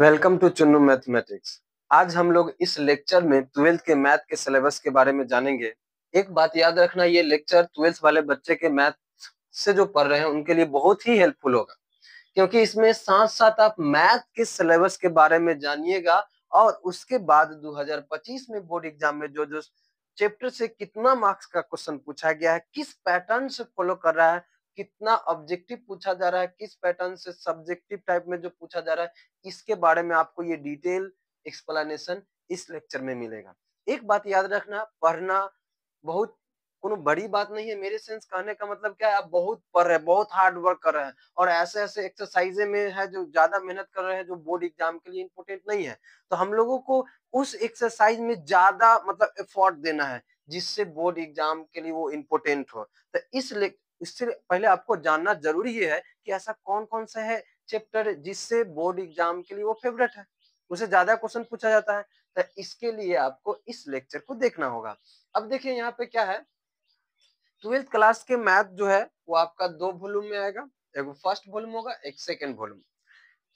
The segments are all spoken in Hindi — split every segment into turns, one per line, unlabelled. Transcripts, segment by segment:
Welcome to Chunnu mathematics. आज हम लोग इस लेक्चर में ट्वेल्थ के मैथ के सिलेबस के बारे में जानेंगे। एक बात याद रखना, ये लेक्चर ट्वेल्थ वाले बच्चे के मैथ से जो पढ़ रहे हैं उनके लिए बहुत ही हेल्पफुल होगा, क्योंकि इसमें साथ साथ आप मैथ के सिलेबस के बारे में जानिएगा और उसके बाद 2025 में बोर्ड एग्जाम में जो जो चैप्टर से कितना मार्क्स का क्वेश्चन पूछा गया है, किस पैटर्न से फॉलो कर रहा है, कितना ऑब्जेक्टिव पूछा जा रहा है, किस पैटर्न से सब्जेक्टिव टाइप में जो पूछा जा रहा है, इसके बारे में आपको ये डिटेल एक्सप्लेनेशन इस लेक्चर में मिलेगा। एक बात याद रखना, पढ़ना बहुत कोनो बड़ी बात नहीं है। मेरे सेंस कहने का मतलब क्या है, आप बहुत पढ़ रहे हैं, बहुत हार्ड वर्क कर रहे हैं और ऐसे ऐसे एक्सरसाइजे में है जो ज्यादा मेहनत कर रहे हैं, जो बोर्ड एग्जाम के लिए इंपॉर्टेंट नहीं है। तो हम लोगों को उस एक्सरसाइज में ज्यादा मतलब एफर्ट देना है जिससे बोर्ड एग्जाम के लिए वो इम्पोर्टेंट हो। तो इससे पहले आपको जानना जरूरी है कि ऐसा कौन कौन सा है चैप्टर जिससे बोर्ड एग्जाम के लिए वो फेवरेट है, उसे ज्यादा क्वेश्चन पूछा जाता है। तो इसके लिए आपको इस लेक्चर को देखना होगा। अब देखिए यहाँ पे क्या है, ट्वेल्थ क्लास के मैथ जो है वो आपका दो वॉल्यूम में आएगा। एक फर्स्ट वॉल्यूम होगा, एक सेकंड वॉल्यूम।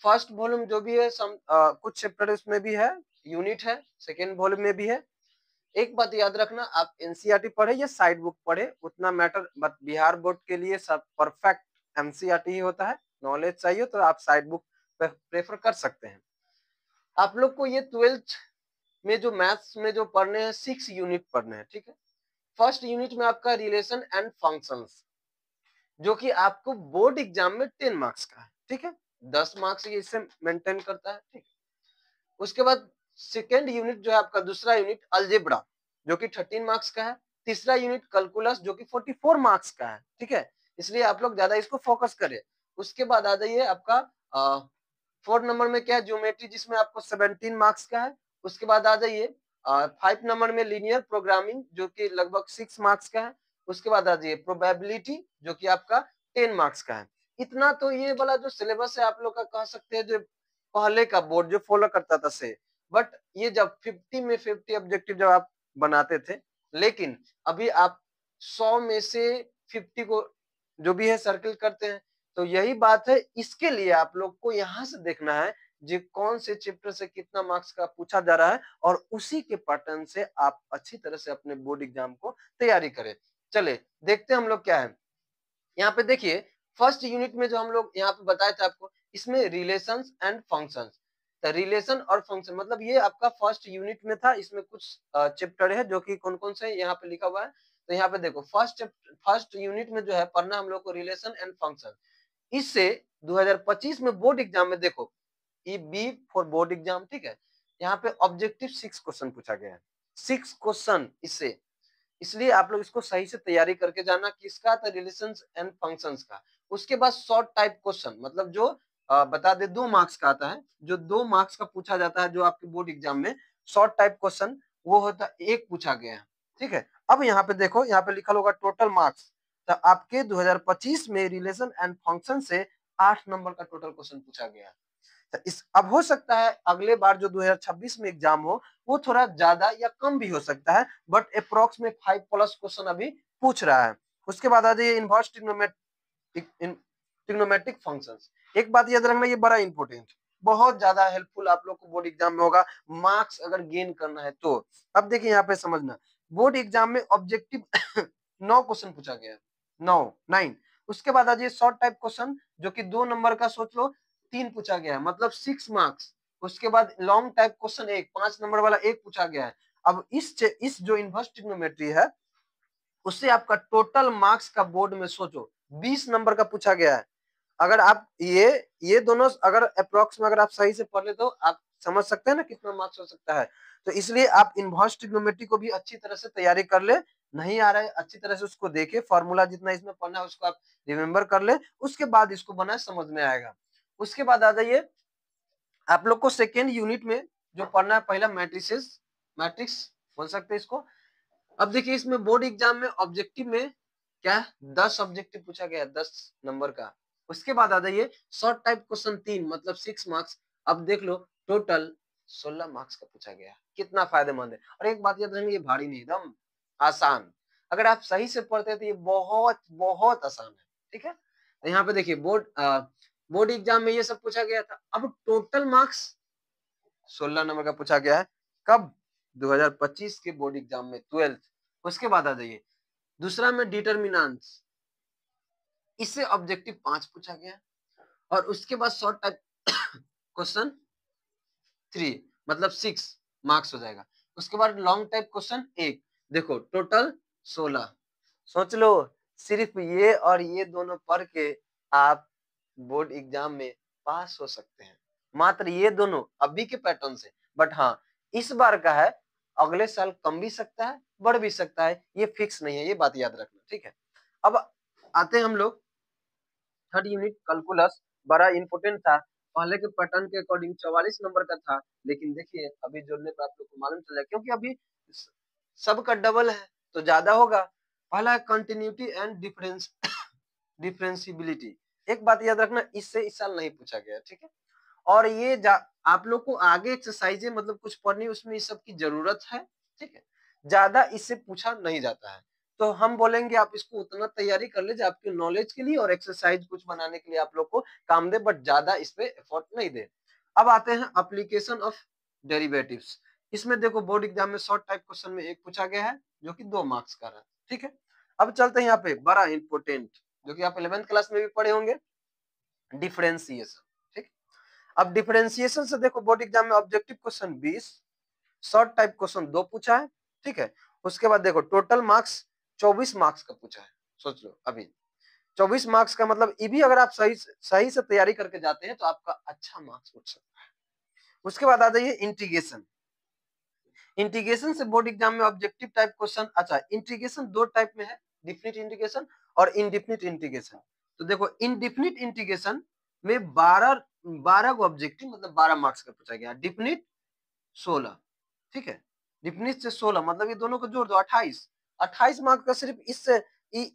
फर्स्ट वॉल्यूम जो भी है कुछ चैप्टर उसमें भी है, यूनिट है, सेकंड वॉल्यूम में भी है। एक बात याद रखना, आप एनसीईआरटी पढ़े या साइड बुक पढ़े उतना मैटर, बट बिहार बोर्ड के लिए सब परफेक्ट एमसीईआरटी ही होता है। नॉलेज चाहिए तो आप साइड बुक प्रेफर कर सकते हैं। आप लोग को ये ट्वेल्थ में जो मैथ्स में जो पढ़ने हैं 6 यूनिट पढ़ने हैं, ठीक है। फर्स्ट यूनिट में आपका रिलेशन एंड फंक्शंस, जो कि आपको बोर्ड एग्जाम में 10 मार्क्स का है, ठीक है। 10 मार्क्स ये इससे मेंटेन करता है, ठीक। उसके बाद सेकेंड यूनिट जो है आपका, दूसरा यूनिट अलजेब्रा, जो कि 13 मार्क्स का है। तीसरा यूनिट कैलकुलस, जो कि 44 मार्क्स का है, ठीक है। इसलिए आप लोग ज्यादा इसको फोकस करें। उसके बाद आ जाइए आपका 4 नंबर में क्या है, ज्योमेट्री, जिसमें आपको 17 मार्क्स का है। उसके बाद आ जाइए 5 नंबर में लीनियर प्रोग्रामिंग, जो कि लगभग 6 मार्क्स का है। उसके बाद आ जाइए प्रोबेबिलिटी, जो कि आपका 10 मार्क्स का है। इतना तो ये वाला जो सिलेबस है आप लोग का, कह सकते हैं जो पहले का बोर्ड जो फॉलो करता था से। बट ये जब 50 में 50 ऑब्जेक्टिव जब आप बनाते थे, लेकिन अभी आप 100 में से 50 को जो भी है सर्किल करते हैं। तो यही बात है, इसके लिए आप लोग को यहाँ से देखना है जो कौन से चैप्टर से कितना मार्क्स का पूछा जा रहा है, और उसी के पैटर्न से आप अच्छी तरह से अपने बोर्ड एग्जाम को तैयारी करें। चले देखते हैं हम लोग क्या है। यहाँ पे देखिए, फर्स्ट यूनिट में जो हम लोग यहाँ पे बताए थे आपको, इसमें रिलेशंस एंड फंक्शंस। तो रिलेशन और फंक्शन मतलब ये आपका फर्स्ट यूनिट में था। इसमें कुछ चैप्टर है जो कि कौन कौन से यहाँ पे लिखा हुआ है। तो यहाँ पे देखो, फर्स्ट यूनिट में जो है पढ़ना हम लोग को रिलेशन एंड फंक्शन। इससे 2025 में बोर्ड एग्जाम में देखो, E B for board exam, ठीक है। यहाँ पे ऑब्जेक्टिव 6 क्वेश्चन पूछा गया है, 6 क्वेश्चन इससे। इसलिए आप लोग इसको सही से तैयारी करके जाना, किसका था, रिलेशंस एंड फंक्शंस का। उसके बाद शॉर्ट टाइप क्वेश्चन, मतलब जो बता दे 2 मार्क्स का आता है, जो 2 मार्क्स का पूछा जाता है, जो आपके बोर्ड एग्जाम में शॉर्ट टाइप क्वेश्चन वो होता है, एक पूछा गया है, ठीक है। अब यहाँ पे देखो, यहाँ पे लिखा होगा टोटल मार्क्स। तो आपके 2025 में रिलेशन एंड फंक्शन से 8 नंबर का टोटल क्वेश्चन पूछा गया है। तो इस अब हो सकता है अगले बार जो 2026 में एग्जाम हो वो थोड़ा ज्यादा या कम भी हो सकता है, बट अप्रोक्स में 5 प्लस क्वेश्चन अभी पूछ रहा है। उसके बाद आ जाइए इनवर्स ट्रिग्नोमेट्रिक फंक्शंस। एक बात याद रखना, ये बड़ा इंपॉर्टेंट, बहुत ज्यादा हेल्पफुल आप लोग को बोर्ड एग्जाम में होगा, मार्क्स अगर गेन करना है तो। अब देखिए यहाँ पे समझना, बोर्ड एग्जाम में ऑब्जेक्टिव 9 क्वेश्चन पूछा गया है, 9। उसके बाद आ जाइए शॉर्ट टाइप क्वेश्चन, जो कि 2 नंबर का सोच लो, 3 पूछा गया है, मतलब 6 मार्क्स। उसके बाद लॉन्ग टाइप क्वेश्चन 5 नंबर वाला 1 पूछा गया है। अब इस जो इनवर्स ट्रिग्नोमेट्री है, उससे आपका टोटल मार्क्स का बोर्ड में सोचो 20 नंबर का पूछा गया है। अगर आप ये दोनों अगर अप्रोक्स में अगर आप सही से पढ़ ले तो आप समझ सकते हैं ना कितना मार्क्स हो सकता है। तो इसलिए आप इनवर्स ट्रिग्नोमेट्री को भी अच्छी तरह से तैयारी कर ले। नहीं आ रहा है अच्छी तरह से उसको देखे, फॉर्मूला जितना इसमें पढ़ना है उसको आप रिमेम्बर कर ले, उसके बाद इसको बनाए समझ में आएगा। उसके बाद आ जाइए आप लोग को सेकेंड यूनिट में जो पढ़ना है, पहला मैट्रिसेस, मैट्रिक्स बोल सकते हैं इसको। अब देखिए इसमें बोर्ड एग्जाम में ऑब्जेक्टिव में क्या 10 ऑब्जेक्टिव पूछा गया, 10 नंबर का। उसके बाद आ जाइए शॉर्ट टाइप क्वेश्चन 3, मतलब 6 मार्क्स। अब देख लो टोटल 16 मार्क्स का पूछा गया, कितना फायदेमंद है। और एक बात याद रखना, ये भारी नहीं, एकदम आसान। अगर आप सही से पढ़ते हैं तो ये बहुत बहुत आसान है, ठीक है। तो यहाँ पे देखिए बोर्ड एग्जाम में ये सब पूछा गया था। अब टोटल मार्क्स 16 नंबर का पूछा गया है। कब? 2025 के बोर्ड एग्जाम में 12th। उसके बाद आ जाइए दूसरा में डिटर्मिनेंट्स, इससे ऑब्जेक्टिव 5 पूछा गया और उसके बाद शॉर्ट टाइप क्वेश्चन 3 मतलब 6 मार्क्स हो जाएगा। उसके बाद लॉन्ग टाइप क्वेश्चन 1, देखो टोटल 16। सोच लो सिर्फ ये और ये दोनों पढ़ के आप बोर्ड एग्जाम में पास हो सकते हैं, मात्र ये दोनों अभी के पैटर्न से। बट हाँ इस बार का है, अगले साल कम भी सकता है बढ़ भी सकता है, ये फिक्स नहीं है, ये बात याद रखना, ठीक है। अब आते हैं हम लोग थर्ड यूनिट कैलकुलस, बड़ा इंपोर्टेंट था। पहले के पैटर्न के अकॉर्डिंग 44 नंबर का था, लेकिन देखिए अभी जोड़ने पर आप लोग को मालूम चला क्योंकि अभी सबका डबल है तो ज्यादा होगा। पहला कंटिन्यूटी एंड डिफरेंस डिफरेंशिबिलिटी, एक बात याद रखना इससे इस साल नहीं पूछा गया, ठीक है। और ये आप लोग को आगे एक्सरसाइजें मतलब कुछ पढ़नी उसमें इस सब की जरूरत है, ठीक है। ज्यादा इससे पूछा नहीं जाता है, तो हम बोलेंगे आप इसको उतना तैयारी कर ले जो आपके नॉलेज के लिए और एक्सरसाइज कुछ बनाने के लिए आप लोग को काम दे, बट ज्यादा इस पे एफर्ट नहीं दे। अब आते हैं एप्लीकेशन ऑफ डेरिवेटिव्स। इसमें देखो बोर्ड एग्जाम में शॉर्ट टाइप क्वेश्चन में एक पूछा गया है जो कि 2 मार्क्स का है, ठीक है। अब चलते हैं यहाँ पे बड़ा इंपोर्टेंट जो कि आप 11th क्लास में भी पढ़े होंगे, डिफरेंशिएशन, ठीक। अब डिफरेंशिएशन से देखो बोर्ड एग्जाम में objective question 20, short type question 2 पूछा है, ठीक है। उसके बाद देखो टोटल मार्क्स 24 मार्क्स का पूछा है। सोच लो अभी 24 मार्क्स का मतलब ये भी अगर आप सही से तैयारी करके जाते हैं तो आपका अच्छा मार्क्स उठ सकता है। उसके बाद आ जाइए इंटीग्रेशन। इंटीग्रेशन से बोर्ड एग्जाम में ऑब्जेक्टिव टाइप क्वेश्चन, अच्छा इंटीग्रेशन 2 टाइप में है, डिफिनिट इंटीग्रेशन और इनडिफिनिट इंटीग्रेशन। तो देखो इनडिफिनिट इंटीग्रेशन में 12 को ऑब्जेक्टिव मतलब 12 मार्क्स का पूछा गया, डिफिनिट 16, ठीक है। डिफिनिट से 16 मतलब ये दोनों को जोड़ दो 28, 28 मार्क्स का सिर्फ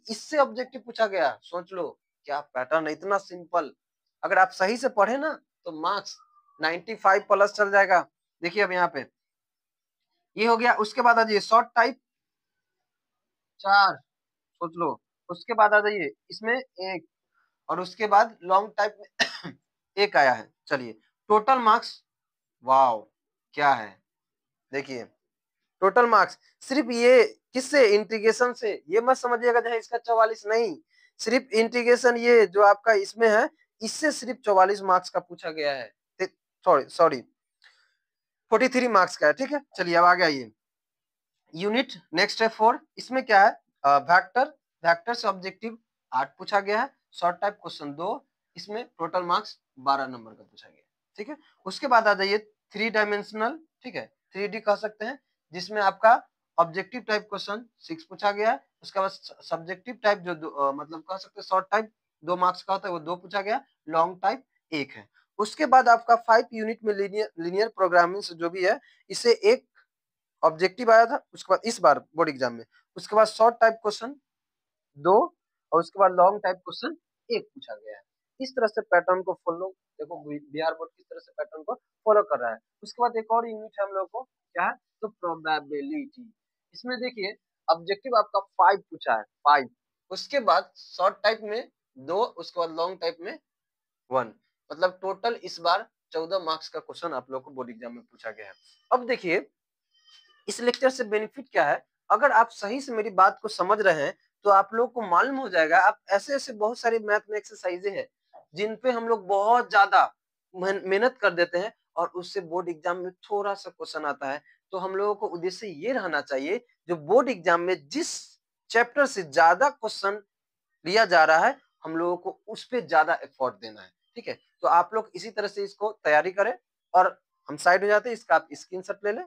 इससे ऑब्जेक्टिव पूछा गया। सोच लो क्या पैटर्न है, इतना सिंपल। अगर आप सही से पढ़े ना तो मार्क्स 95 प्लस चल जाएगा। देखिए अब यहाँ पे ये हो गया। उसके बाद आ जाइए शॉर्ट टाइप 4, सोच लो। उसके बाद आ जाइए इसमें 1 और उसके बाद लॉन्ग टाइप में 1 आया है। चलिए टोटल मार्क्स, वाओ क्या है, देखिए टोटल मार्क्स सिर्फ ये किससे, इंटीग्रेशन से। ये मत समझिएगा जहाँ इसका 44 नहीं, सिर्फ इंटीग्रेशन ये जो आपका इसमें है इससे सिर्फ 44 मार्क्स का पूछा गया है, सॉरी 43 मार्क्स का है, ठीक है। चलिए अब आ गया ये यूनिट नेक्स्ट है 4। इसमें क्या है वेक्टर, वेक्टर से ऑब्जेक्टिव 8 पूछा गया है, शॉर्ट टाइप क्वेश्चन 2, इसमें टोटल मार्क्स 12 नंबर का पूछा गया, ठीक है। उसके बाद आ जाइए 3 डायमेंशनल, ठीक है, 3D कह सकते हैं, जिसमें आपका ऑब्जेक्टिव टाइप क्वेश्चन 6 पूछा गया है। उसके बाद सब्जेक्टिव टाइप जो मतलब कह सकते हैं शॉर्ट टाइप 2 मार्क्स का होता है वो 2 पूछा गया, लॉन्ग टाइप 1 है। उसके बाद आपका 5 यूनिट में लीनियर प्रोग्रामिंग से जो भी है इसे एक ऑब्जेक्टिव आया था, उसके बाद इस बार बोर्ड एग्जाम में, उसके बाद शॉर्ट टाइप क्वेश्चन 2 और उसके बाद लॉन्ग टाइप क्वेश्चन 1 पूछा गया है। इस तरह से पैटर्न को फॉलो, देखो बिहार बोर्ड किस तरह से पैटर्न को फॉलो कर रहा है। उसके बाद एक और यूनिट है हम लोग को क्या है, तो प्रोबेबिलिटी। इसमें देखिए ऑब्जेक्टिव आपका 5 पूछा है, 5, उसके बाद शॉर्ट टाइप में 2, उसके बाद लॉन्ग टाइप में 1, मतलब टोटल इस बार 14 मार्क्स का क्वेश्चन आप लोग को बोर्ड एग्जाम में पूछा गया है। अब देखिए इस लेक्चर से बेनिफिट क्या है, अगर आप सही से मेरी बात को समझ रहे हैं तो आप लोग को मालूम हो जाएगा, आप ऐसे ऐसे बहुत सारी मैथ में एक्सरसाइजें हैं जिन पे हम लोग बहुत ज्यादा मेहनत कर देते हैं और उससे बोर्ड एग्जाम में थोड़ा सा क्वेश्चन आता है। तो हम लोगों को उद्देश्य ये रहना चाहिए जो बोर्ड एग्जाम में जिस चैप्टर से ज्यादा क्वेश्चन लिया जा रहा है हम लोगों को उस पर ज्यादा एफर्ट देना है, ठीक है। तो आप लोग इसी तरह से इसको तैयारी करें और हम साइड हो जाते हैं, इसका आप स्क्रीनशॉट ले लें।